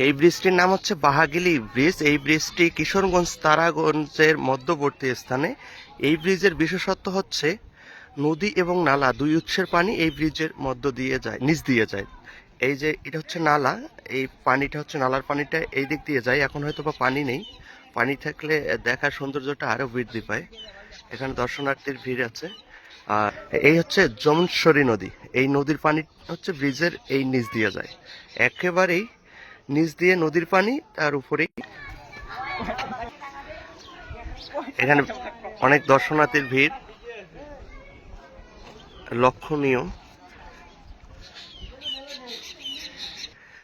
এই ব্রিজটির নাম হচ্ছে বাহাগিলি ব্রিজ। এই ব্রিজটি কিশোরগঞ্জ তারাগঞ্জের মধ্যবর্তী স্থানে। এই ব্রিজের বিশেষত্ব হচ্ছে নদী এবং নালা দুই উৎসের পানি এই ব্রিজের মধ্য দিয়ে যায়, নিচ দিয়ে যায়। এই যে এটা হচ্ছে নালা, এই পানিটা হচ্ছে নালার পানিটা এই দিক দিয়ে যায়। এখন হয়তো বা পানি নেই, পানি থাকলে দেখার সৌন্দর্যটা আরো বৃদ্ধি পায়। এখানে দর্শনার্থীর ভিড় আছে। আর এই হচ্ছে যমুনেশ্বরী নদী। এই নদীর পানি হচ্ছে ব্রিজের এই নিচ দিয়ে যায়, একেবারেই নিচ দিয়ে নদীর পানি, তার উপরেই এখানে অনেক দর্শনার্থীর ভিড় লক্ষণীয়।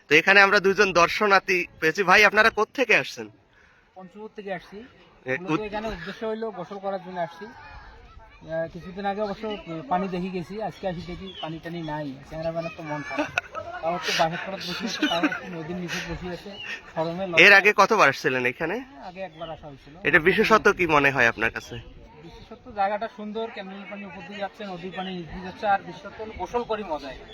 তো এখানে আমরা দুজন দর্শনার্থী পেয়েছি। ভাই আপনারা কোত্থেকে আসছেন? পঞ্চগড় থেকে আসছি। এ, মূলত এখানে উদ্দেশ্য হইলো গোসল করার জন্য আসছি। কিছুদিন আগে অবশ্য পানি দেখি গেছি, আজকে আসি দেখি পানি টানি নাই। ক্যামেরাম্যানের তো মন খারাপ, তাও একটু বাসা করার বসে আছে, তাও একটু নদীর নিচে বসে আছে সরমে। এর আগে কতবার আসছিলেন এখানে? আগে একবার আসা হয়েছিল। এটা বিশেষত কি মনে হয় আপনার কাছে? বিশেষত জায়গাটা সুন্দর, ক্যানেলের পানি উপর দিয়ে যাচ্ছে, নদীর পানি নিচ দিয়ে যাচ্ছে, আর বিশেষত হলো গোসল করি মজা এখানে।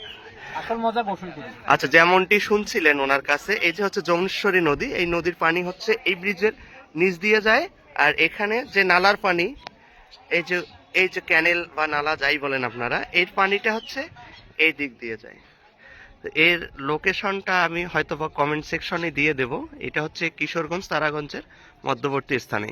আসল মজা গোসল করি। আচ্ছা, যেমনটি শুনছিলেন ওনার কাছে, এই যে হচ্ছে যমুনেশ্বরী নদী, এই নদীর পানি হচ্ছে এই ব্রিজের নিচ দিয়ে যায়। আর এখানে যে নালার পানি, এই যে এই যে ক্যানেল বা নালা যাই বলেন আপনারা, এর পানিটা হচ্ছে এই দিক দিয়ে যায়। তো এর লোকেশনটা আমি হয়তো বা কমেন্ট সেকশনে দিয়ে দেব। এটা হচ্ছে কিশোরগঞ্জ তারাগঞ্জের মধ্যবর্তী স্থানে।